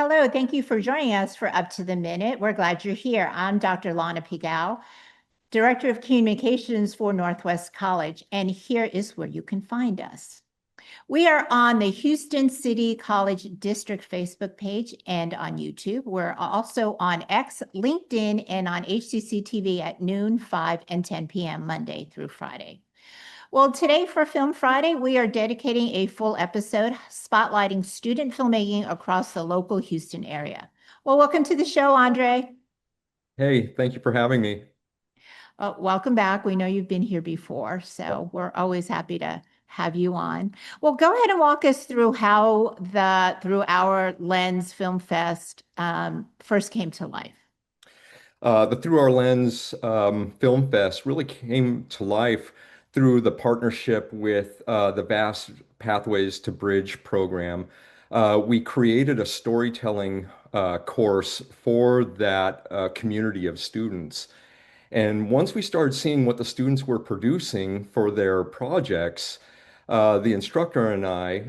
Hello, thank you for joining us for Up to the Minute. We're glad you're here. I'm Dr. Lana Pigal, Director of Communications for Northwest College, and here is where you can find us. We are on the Houston City College District Facebook page and on YouTube. We're also on X, LinkedIn, and on HCC TV at noon, 5, and 10 p.m. Monday through Friday. Well, today for Film Friday, we are dedicating a full episode spotlighting student filmmaking across the local Houston area. Well, welcome to the show, Andre. Hey, thank you for having me. Welcome back. We know you've been here before, so we're always happy to have you on. Well, go ahead and walk us through how the Through Our Lens Film Fest first came to life. The Through Our Lens Film Fest really came to life through the partnership with the Vast Pathways to Bridge program. We created a storytelling course for that community of students. And once we started seeing what the students were producing for their projects, the instructor and I,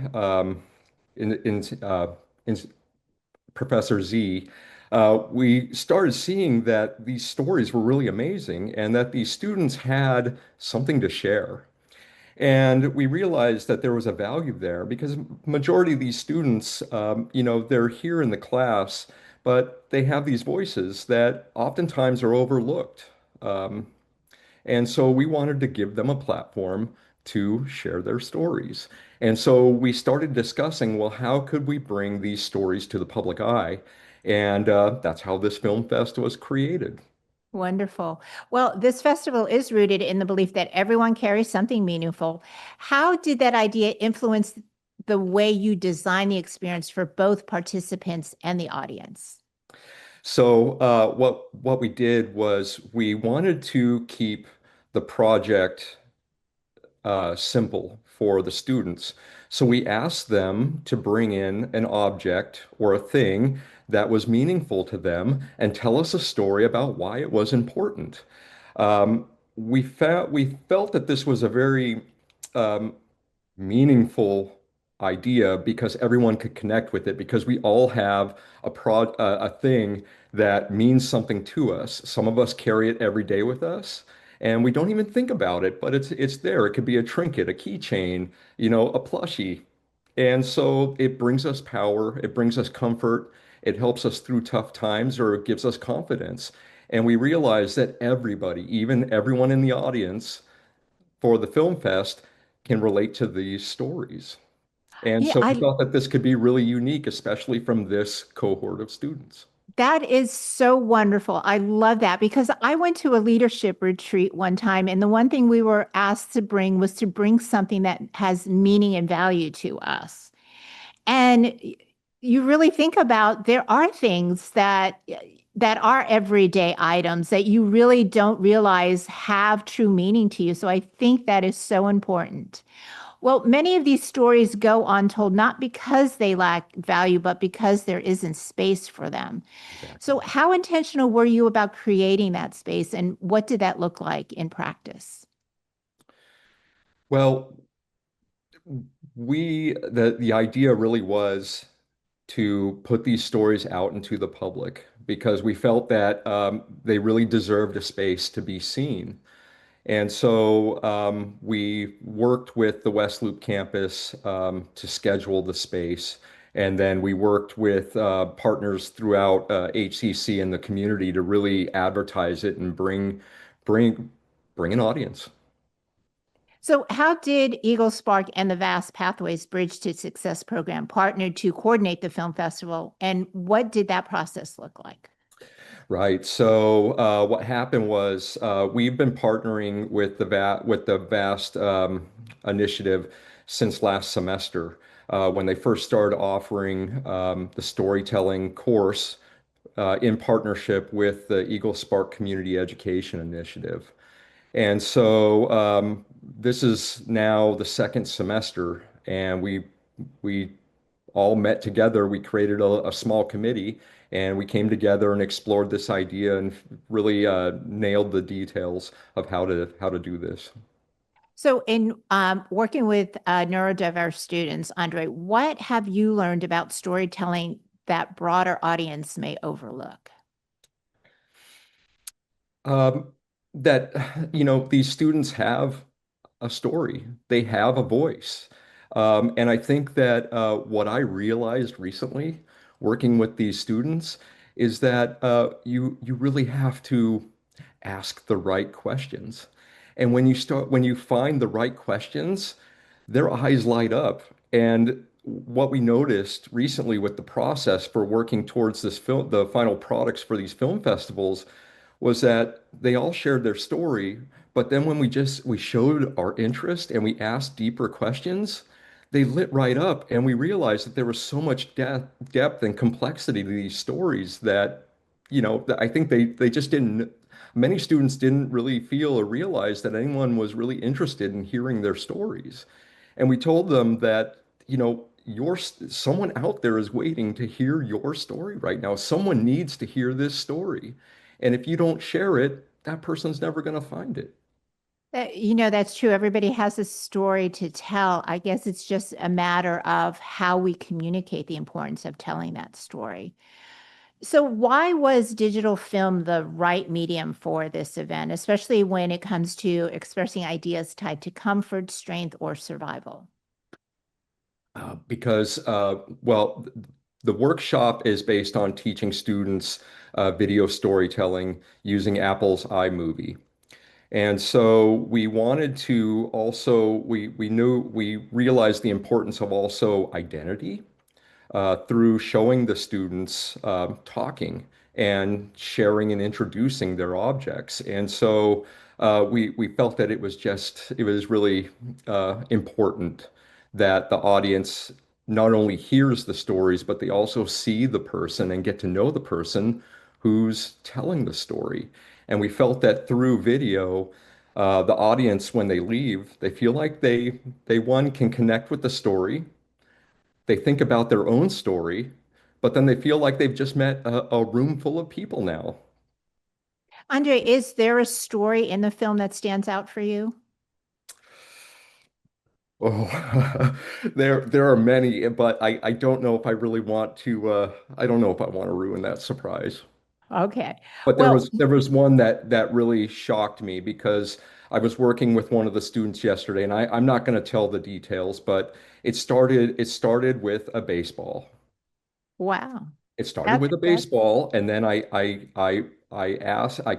in, in, in Professor Z, we started seeing that these stories were really amazing and that these students had something to share. And we realized that there was a value there because majority of these students, they're here in the class, but they have these voices that oftentimes are overlooked. Um, and so we wanted to give them a platform to share their stories. And so we started discussing, well, how could we bring these stories to the public eye? And that's how this film fest was created. Wonderful. Well, this festival is rooted in the belief that everyone carries something meaningful. How did that idea influence the way you design the experience for both participants and the audience? So what we did was we wanted to keep the project simple for the students. So we asked them to bring in an object or a thing that was meaningful to them and tell us a story about why it was important. We felt that this was a very um, meaningful idea because everyone could connect with it because we all have a thing that means something to us. Some of us carry it every day with us and we don't even think about it, but it's there. It could be a trinket, a keychain, a plushie. And so it brings us power, it brings us comfort, it helps us through tough times or it gives us confidence. And we realize that everybody, even everyone in the audience, for the film fest can relate to these stories. And Yeah, so we I thought that this could be really unique, especially from this cohort of students. That is so wonderful. I love that because I went to a leadership retreat one time, and the one thing we were asked to bring was to bring something that has meaning and value to us. And you really think about there are things that are everyday items that you really don't realize have true meaning to you. So I think that is so important. Well, many of these stories go untold not because they lack value, but because there isn't space for them. Exactly. So, how intentional were you about creating that space, and what did that look like in practice? Well, the idea really was to put these stories out into the public because we felt that they really deserved a space to be seen. And so we worked with the West Loop campus to schedule the space. And then we worked with partners throughout HCC and the community to really advertise it and bring, bring an audience. So, how did Eagle Spark and the Vast Pathways Bridge to Success program partner to coordinate the film festival, and what did that process look like? Right. So what happened was we've been partnering with the Vast initiative since last semester when they first started offering the storytelling course in partnership with the Eagle Spark Community Education Initiative. And so this is now the second semester, and we all met together. We created a small committee, and we came together and explored this idea and really nailed the details of how to do this. So, in working with neurodiverse students, Andre, what have you learned about storytelling that broader audience may overlook? Um, that, these students have a story, they have a voice. And I think that what I realized recently working with these students is that you really have to ask the right questions. And when you find the right questions, their eyes light up. And what we noticed recently with the process for working towards the final products for these film festivals was that they all shared their story, but then when we showed our interest and we asked deeper questions, they lit right up and we realized that there was so much depth and complexity to these stories that, that I think they just didn't, many students didn't really feel or realize that anyone was really interested in hearing their stories. And we told them that, someone out there is waiting to hear your story right now. Someone needs to hear this story. And if you don't share it, that person's never going to find it. That's true. Everybody has a story to tell. I guess it's just a matter of how we communicate the importance of telling that story. So, why was digital film the right medium for this event, especially when it comes to expressing ideas tied to comfort, strength, or survival? Because, well, the workshop is based on teaching students video storytelling using Apple's iMovie. And so we wanted to also, we realized the importance of also identity through showing the students talking and sharing and introducing their objects. And so we felt that it was really important that the audience not only hears the stories, but they also see the person and get to know the person who's telling the story. And we felt that through video, the audience, when they leave, they feel like they one can connect with the story, they think about their own story, but then they feel like they've just met a room full of people now. Andre, is there a story in the film that stands out for you? Oh, there are many, but I don't know if I really want to I don't know if I want to ruin that surprise. Okay. But Well, there was one that really shocked me because I was working with one of the students yesterday, and I'm not going to tell the details, but it started with a baseball. wow. It started That's with a that. baseball, and then I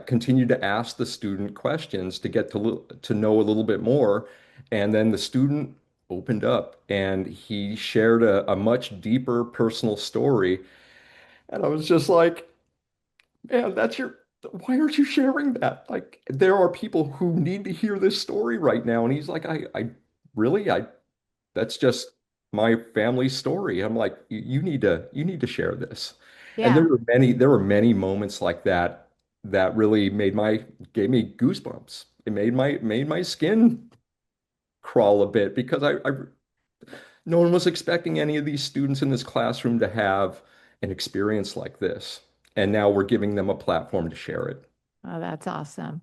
continued to ask the student questions to get to know a little bit more, and then the student opened up and he shared a much deeper personal story, and I was just like, man, why aren't you sharing that? Like, there are people who need to hear this story right now, and he's like, I really, that's just my family story. I'm like, you need to share this. And Yeah. there were many moments like that that really gave me goosebumps. It made my skin crawl a bit because no one was expecting any of these students in this classroom to have an experience like this. And now we're giving them a platform to share it. Oh, that's awesome.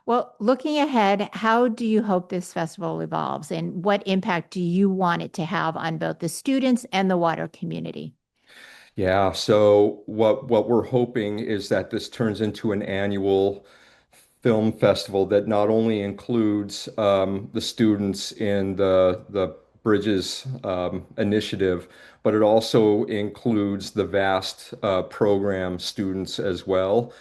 Well, looking ahead, how do you hope this festival evolves and what impact do you want it to have on both the students and the water community? Yeah, so what we're hoping is that this turns into an annual film festival that not only includes the students in the Bridges initiative, but it also includes the vast program students as well.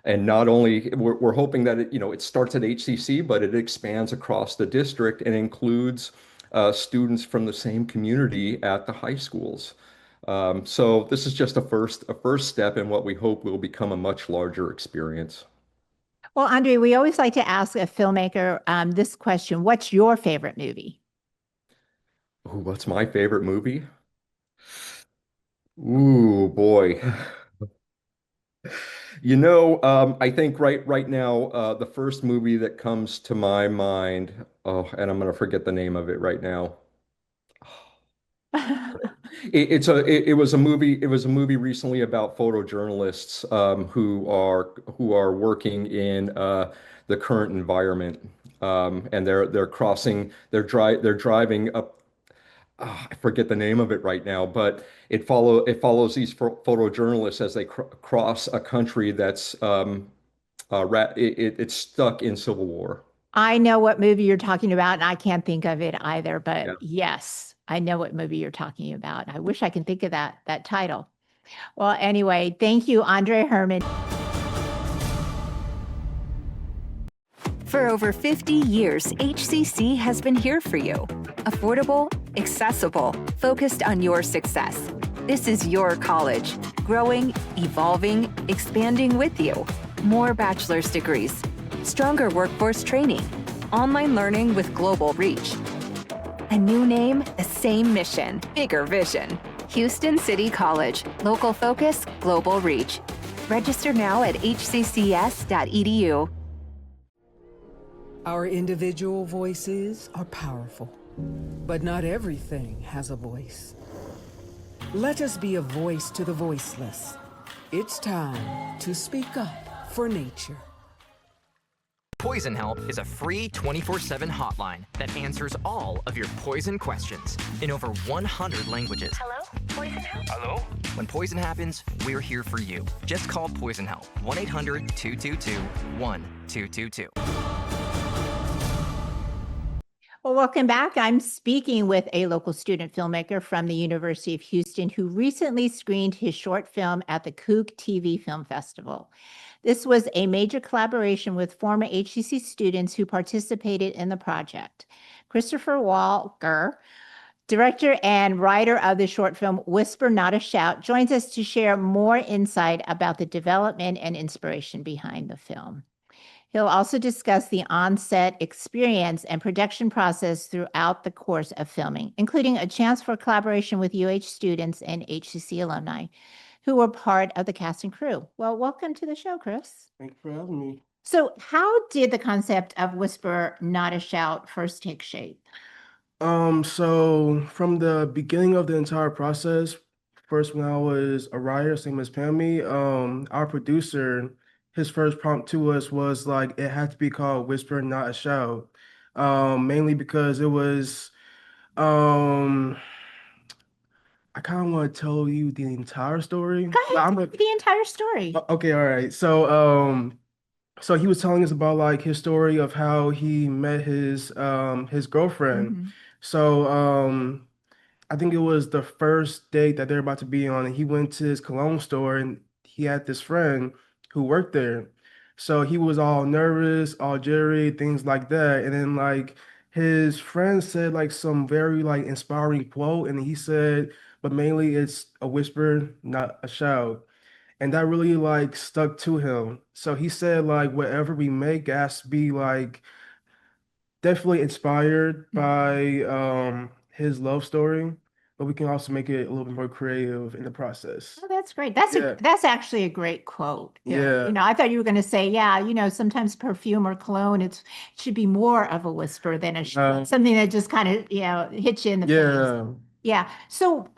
And not only we're hoping that it starts at HCC, but it expands across the district and includes students from the same community at the high schools. So this is just a first step in what we hope will become a much larger experience. Well, Andre, we always like to ask a filmmaker this question. What's your favorite movie? Ooh, what's my favorite movie? Ooh, boy. I think right now, the first movie that comes to my mind, oh, and I'm gonna forget the name of it right now. It was a movie. It was a movie recently about photojournalists who are working in the current environment, and they're crossing. They're driving up. I forget the name of it right now, but it follows these photojournalists as they cross a country that's it's stuck in civil war. I know what movie you're talking about, and I can't think of it either, but Yeah. yes, I know what movie you're talking about. I wish I could think of that title. Well, anyway, thank you, Andre Herman. For over 50 years, HCC has been here for you. Affordable, accessible, focused on your success. This is your college, growing, evolving, expanding with you. More bachelor's degrees, stronger workforce training, online learning with global reach. A new name, the same mission, bigger vision. Houston City College, local focus, global reach. Register now at hccs.edu. Our individual voices are powerful, but not everything has a voice. Let us be a voice to the voiceless. It's time to speak up for nature. Poison Help is a free 24/7 hotline that answers all of your poison questions in over 100 languages. Hello? Poison Help? Hello? When poison happens, we're here for you. Just call Poison Help, 1-800-222-1222. Well, welcome back. I'm speaking with a local student filmmaker from the University of Houston who recently screened his short film at the CoogTV Film Festival. This was a major collaboration with former HCC students who participated in the project. Christopher Walker, director and writer of the short film Whisper Not a Shout, joins us to share more insight about the development and inspiration behind the film. He'll also discuss the on-set experience and production process throughout the course of filming, including a chance for collaboration with UH students and HCC alumni who were part of the cast and crew. Well, welcome to the show, Chris. Thanks for having me. So how did the concept of Whisper Not a Shout first take shape? So from the beginning of the entire process, first when I was a writer, same as Pammy, our producer, his first prompt to us was like it had to be called Whisper, Not a Shout. Mainly because it was um I kind of want to tell you the entire story. Go But ahead, I'm the entire story. okay, all right. So he was telling us about like his story of how he met his girlfriend. Mhm. So I think it was the first date that they're about to be on, and he went to his cologne store and he had this friend who worked there. So he was all nervous, all jittery, things like that. And then like his friend said like some very like inspiring quote, and he said, but mainly it's a whisper, not a shout. And that really like stuck to him. So he said like whatever we make has to be like definitely inspired by his love story, but we can also make it a little bit more creative in the process. Oh, that's great. That's Yeah. that's actually a great quote. Yeah. I thought you were going to say, yeah, sometimes perfume or cologne, it should be more of a whisper than something that just kind of, hits you in the face. Yeah. Yeah. So,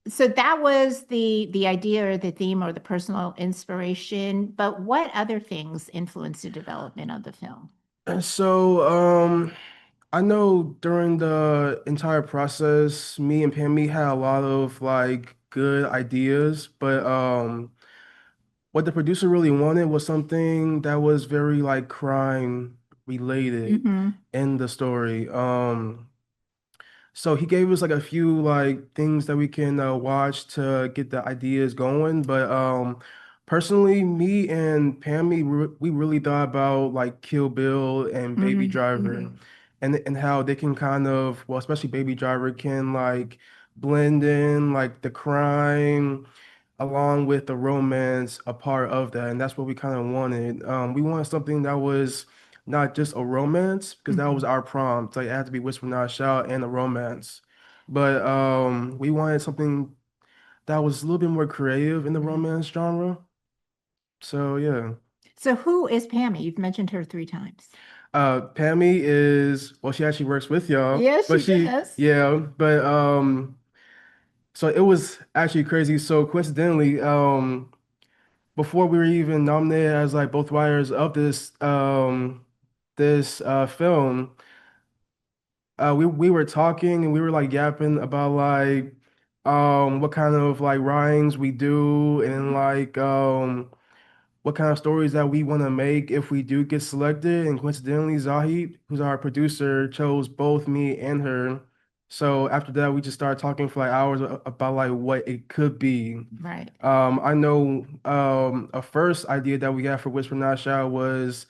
so that was the idea or the theme or the personal inspiration, but what other things influenced the development of the film? And so I know during the entire process, me and Pammy had a lot of like good ideas, but what the producer really wanted was something that was very like crime related Mm-hmm. in the story. So he gave us like a few like things that we can watch to get the ideas going. But personally, me and Pammy, we really thought about like Kill Bill and Baby Driver, and how they can kind of, well, especially Baby Driver can like blend in like the crime along with the romance a part of that, and that's what we kind of wanted. We wanted something that was not just a romance because that was our prompt. Like it had to be Whisper Not Shout and a romance. But we wanted something that was a little bit more creative in the romance genre. So yeah. So who is Pammy? You've mentioned her 3 times. Pammy is, well, she actually works with y'all. Yes, But she does. yeah, but so it was actually crazy. So coincidentally, before we were even nominated as like both writers of this film, we were talking and we were like yapping about like what kind of like rhymes we do and like what kind of stories that we want to make if we do get selected. And coincidentally, Zahid, who's our producer, chose both me and her. So after that, we just started talking for like hours about like what it could be. Right. I know a first idea that we had for Whisper Not Shout was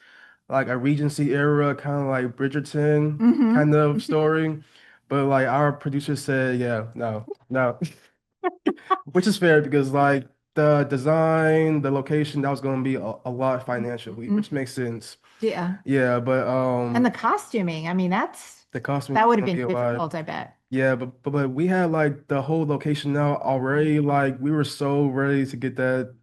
like a Regency era, kind of like Bridgerton Mm-hmm. kind of story. But like our producer said, yeah, no, no, which is fair because like the design, the location, that was going to be a lot financially, Mm, which makes sense. yeah. Yeah, but And the costuming, I mean, the costume that is would have going to been be a lot. difficult, I bet. Yeah, but we had like the whole location now already. Like we were so ready to get that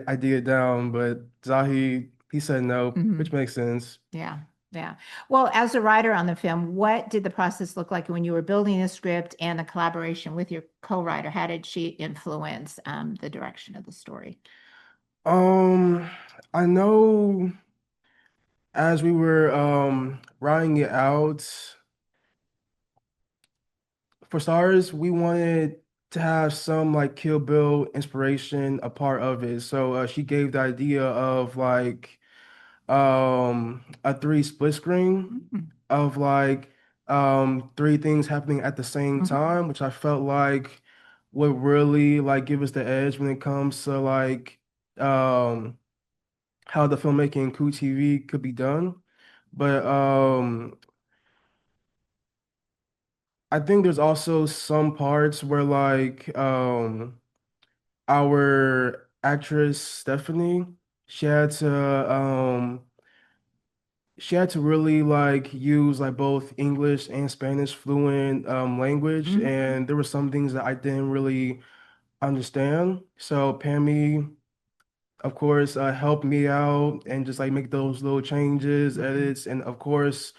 idea down, but Zahi he said no, Hmm. which makes sense. Yeah. Yeah. Well, as a writer on the film, what did the process look like when you were building the script and the collaboration with your co-writer? How did she influence the direction of the story? Um, I know as we were writing it out, for starters, we wanted to have some like Kill Bill inspiration a part of it. So she gave the idea of like a three split screen Mhm. of like three things happening at the same Mhm. time, which I felt like would really like give us the edge when it comes to like um how the filmmaking in Cool TV could be done. But I think there's also some parts where like our actress Stephanie, she had to um she had to really like use like both English and Spanish fluent language, Mhm. and there were some things that I didn't really understand. So Pammy, of course, help me out and just like make those little changes, Mhm. edits, and of course,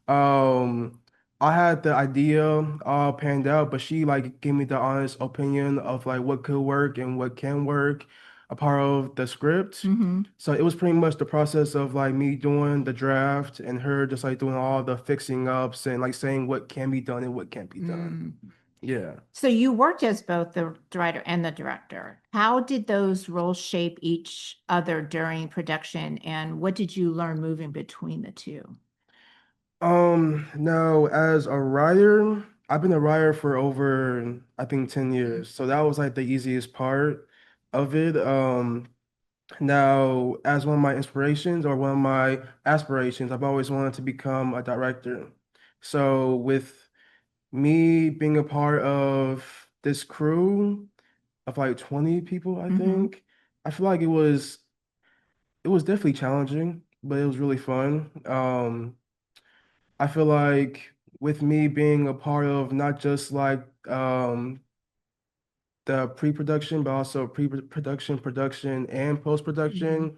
um, I had the idea all panned out, but she like gave me the honest opinion of like what could work and what can work, a part of the script. Mhm. So it was pretty much the process of like me doing the draft and her just like doing all the fixing ups and like saying what can be done and what can't be done. Mm. Yeah. So you worked as both the writer and the director. How did those roles shape each other during production, and what did you learn moving between the two? Now as a writer, I've been a writer for over, I think, 10 years. So that was like the easiest part of it. Now as one of my inspirations or one of my aspirations, I've always wanted to become a director. So with me being a part of this crew of like 20 people, I Hmm. think, I feel like it was definitely challenging, but it was really fun. I feel like with me being a part of not just like the pre-production, but also pre-production, production, and Hmm. post-production,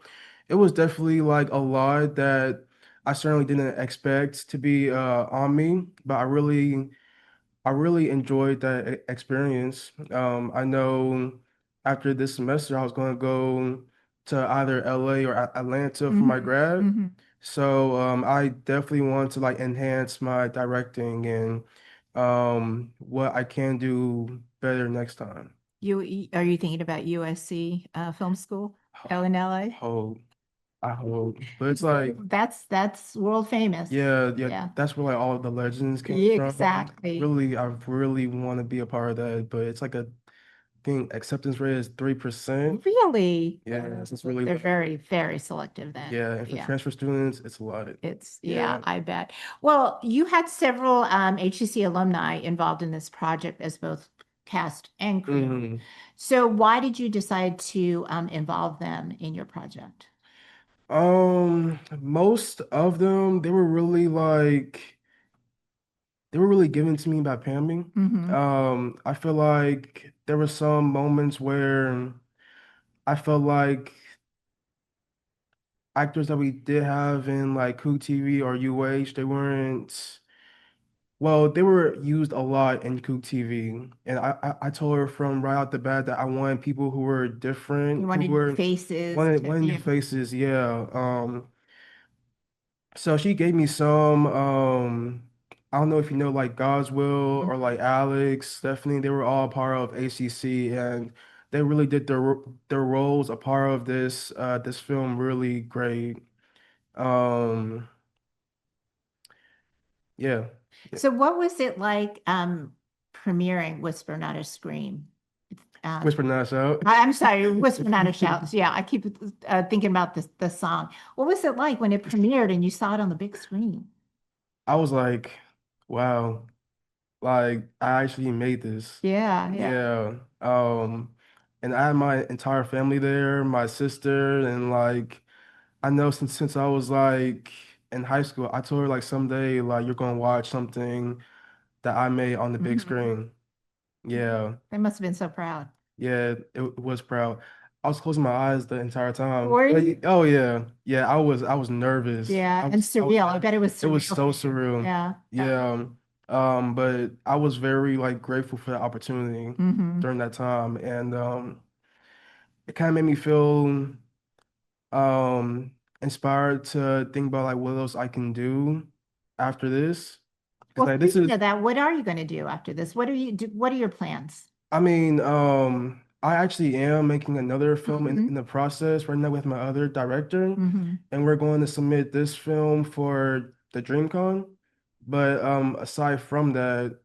it was definitely like a lot that I certainly didn't expect to be on me, but I really enjoyed that experience. I know after this semester, I was going to go to either LA or Atlanta for my Hmm. grad. Hmm. So I definitely want to like enhance my directing and what I can do better next time. Are you thinking about USC Film School out in LA? Hope, I hope. But it's like, That's world famous. yeah, yeah, Yeah. that's where like all the legends came Yeah, from. exactly. Really, I really want to be a part of that, but it's like a think acceptance rate is 3%. Really? Yeah, it's really They're low. very, very selective then. Yeah, and for Yeah. transfer students, it's a lot. Yeah, Yeah. I bet. Well, you had several HCC alumni involved in this project as both cast and crew. Mhm. So why did you decide to involve them in your project? Most of them, they were really given to me by Pammy. Hmm. I feel like there were some moments where I felt like actors that we did have in like CoogTV or UH, they weren't. Well, they were used a lot in CoogTV, and I told her from right out the bat that I wanted people who were You different, who wanted new were faces wanted to, wanted new yeah. faces. Yeah. So she gave me some I don't know if you know like Goswell or like Alex, Stephanie, they were all part of ACC and they really did their roles a part of this film really great. Um yeah. So what was it like premiering Whisper Not a Scream? Whisper Nice Out. I'm sorry, Whisper Not a Shout. Yeah, I keep thinking about the song. What was it like when it premiered and you saw it on the big screen? I was like, wow, like I actually made this. Yeah, yeah. Yeah. And I had my entire family there, my sister, and like I know since I was like in high school, I told her like someday like you're gonna watch something that I made on the big Mhm. screen. Yeah, They must have been so proud. yeah, it was proud. I was closing my eyes the entire time. Were you? Oh yeah, yeah. I was nervous. Yeah, and I was surreal. I bet it was it was surreal so for you. surreal. Yeah. Yeah. But I was very like grateful for the opportunity Mm-hmm. during that time, and it kind of made me feel um inspired to think about like what else I can do after this. Because Well, like this speaking is, of that, what are you going to do after this? What are your plans? I mean, I actually am making another film in Mhm. the process right now with my other director, Mhm. and we're going to submit this film for the DreamCon. But aside from that,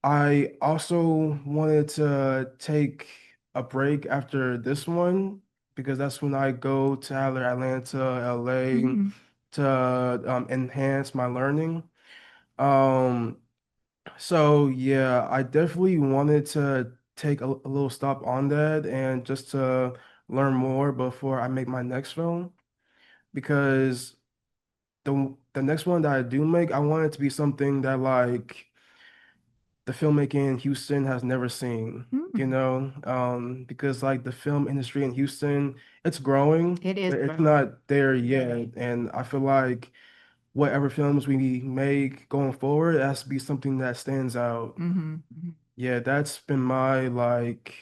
I also wanted to take a break after this one because that's when I go to either Atlanta, LA Mhm. to enhance my learning. Um, so yeah, I definitely wanted to take a little stop on that and just to learn more before I make my next film because the next one that I do make, I want it to be something that like the filmmaking in Houston has never seen, Mm. because like the film industry in Houston, it's growing, It is but it's growing. not there yet. And I feel like whatever films we make going forward, it has to be something that stands out. Mhm. Mhm. Yeah, that's been my like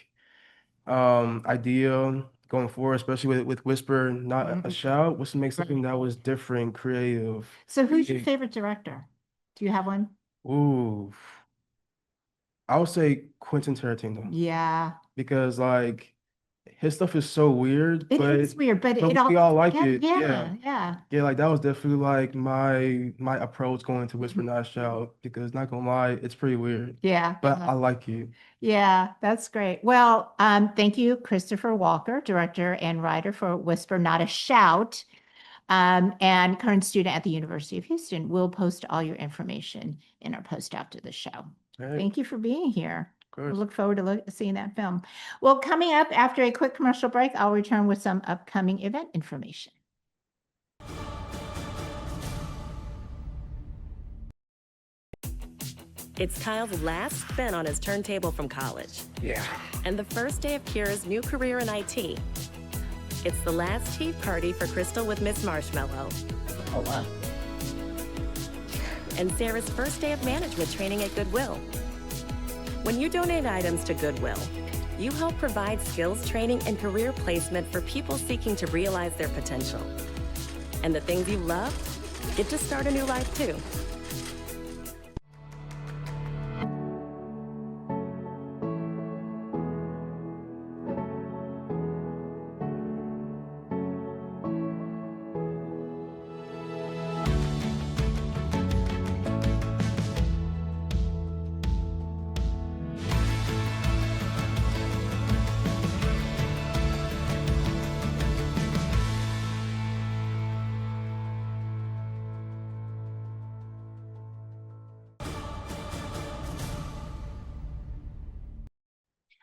idea going forward, especially with Whisper, not a Mhm. shout, was to make Right. something that was different, creative. So who's your Yeah. favorite director? Do you have one? Ooh, I would say Quentin Tarantino. Yeah. Because like his stuff is so weird, It is weird, but it but all we comes all like together. it. Yeah. Yeah, yeah. Yeah, like that was definitely like my approach going to Whisper Mhm. Not Shout because not gonna lie, it's pretty weird. Yeah. But I like it. Yeah, that's great. Well, thank you, Christopher Walker, director and writer for Whisper Not a Shout, and current student at the University of Houston. We'll post all your information in our post after the show. All right, Thank you for being here. of We course. look forward to seeing that film. Well, coming up after a quick commercial break, I'll return with some upcoming event information. It's Kyle's last spin on his turntable from college. Yeah. And the first day of Kira's new career in IT. It's the last tea party for Crystal with Miss Marshmallow. Oh, wow. And Sarah's first day of management training at Goodwill. When you donate items to Goodwill, you help provide skills training and career placement for people seeking to realize their potential. And the things you love get to start a new life too.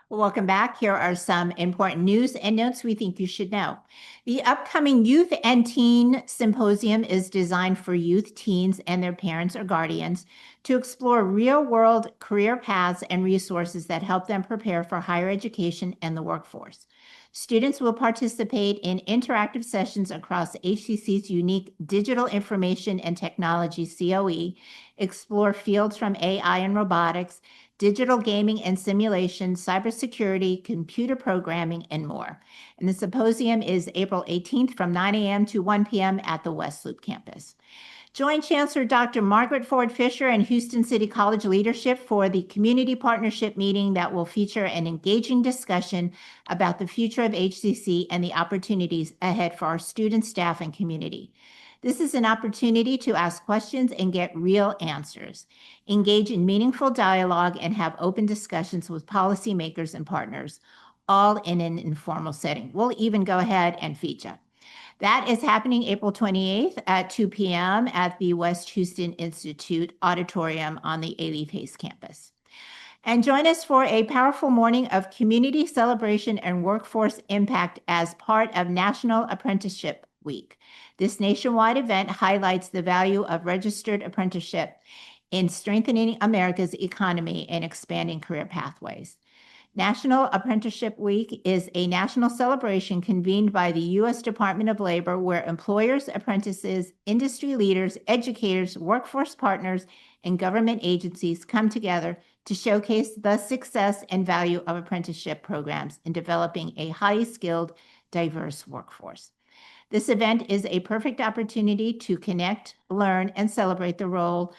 Welcome back. Here are some important news and notes we think you should know. The upcoming Youth and Teen Symposium is designed for youth, teens, and their parents or guardians to explore real-world career paths and resources that help them prepare for higher education and the workforce. Students will participate in interactive sessions across HCC's unique Digital Information and Technology COE, explore fields from AI and robotics, digital gaming and simulation, cybersecurity, computer programming, and more. And the symposium is April 18th from 9 a.m. to 1 p.m. at the West Loop campus. Join Chancellor Dr. Margaret Ford Fisher and Houston City College leadership for the Community Partnership meeting that will feature an engaging discussion about the future of HCC and the opportunities ahead for our students, staff, and community. This is an opportunity to ask questions and get real answers, engage in meaningful dialogue, and have open discussions with policymakers and partners, all in an informal setting. We'll even go ahead and feature. That is happening April 28th at 2 p.m. at the West Houston Institute Auditorium on the Alief Hayes campus. And join us for a powerful morning of community celebration and workforce impact as part of National Apprenticeship Week. This nationwide event highlights the value of registered apprenticeship in strengthening America's economy and expanding career pathways. National Apprenticeship Week is a national celebration convened by the U.S. Department of Labor where employers, apprentices, industry leaders, educators, workforce partners, and government agencies come together to showcase the success and value of apprenticeship programs in developing a highly skilled, diverse workforce. This event is a perfect opportunity to connect, learn, and celebrate the role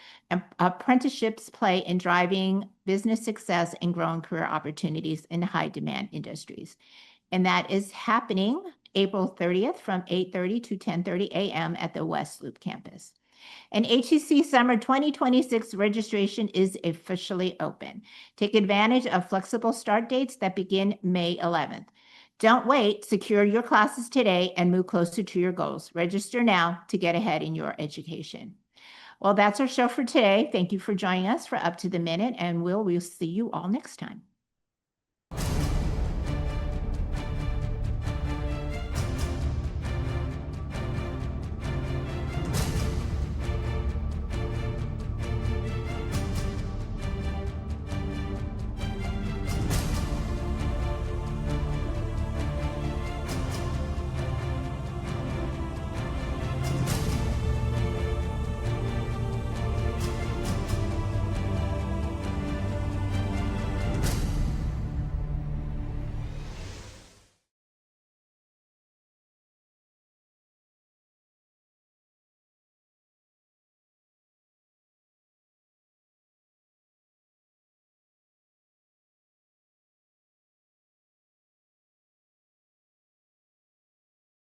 apprenticeships play in driving business success and growing career opportunities in high-demand industries. And that is happening April 30th from 8:30 to 10:30 a.m. at the West Loop campus. And HCC Summer 2026 registration is officially open. Take advantage of flexible start dates that begin May 11th. Don't wait, secure your classes today and move closer to your goals. Register now to get ahead in your education. Well, that's our show for today. Thank you for joining us for Up to the Minute, and we'll see you all next time.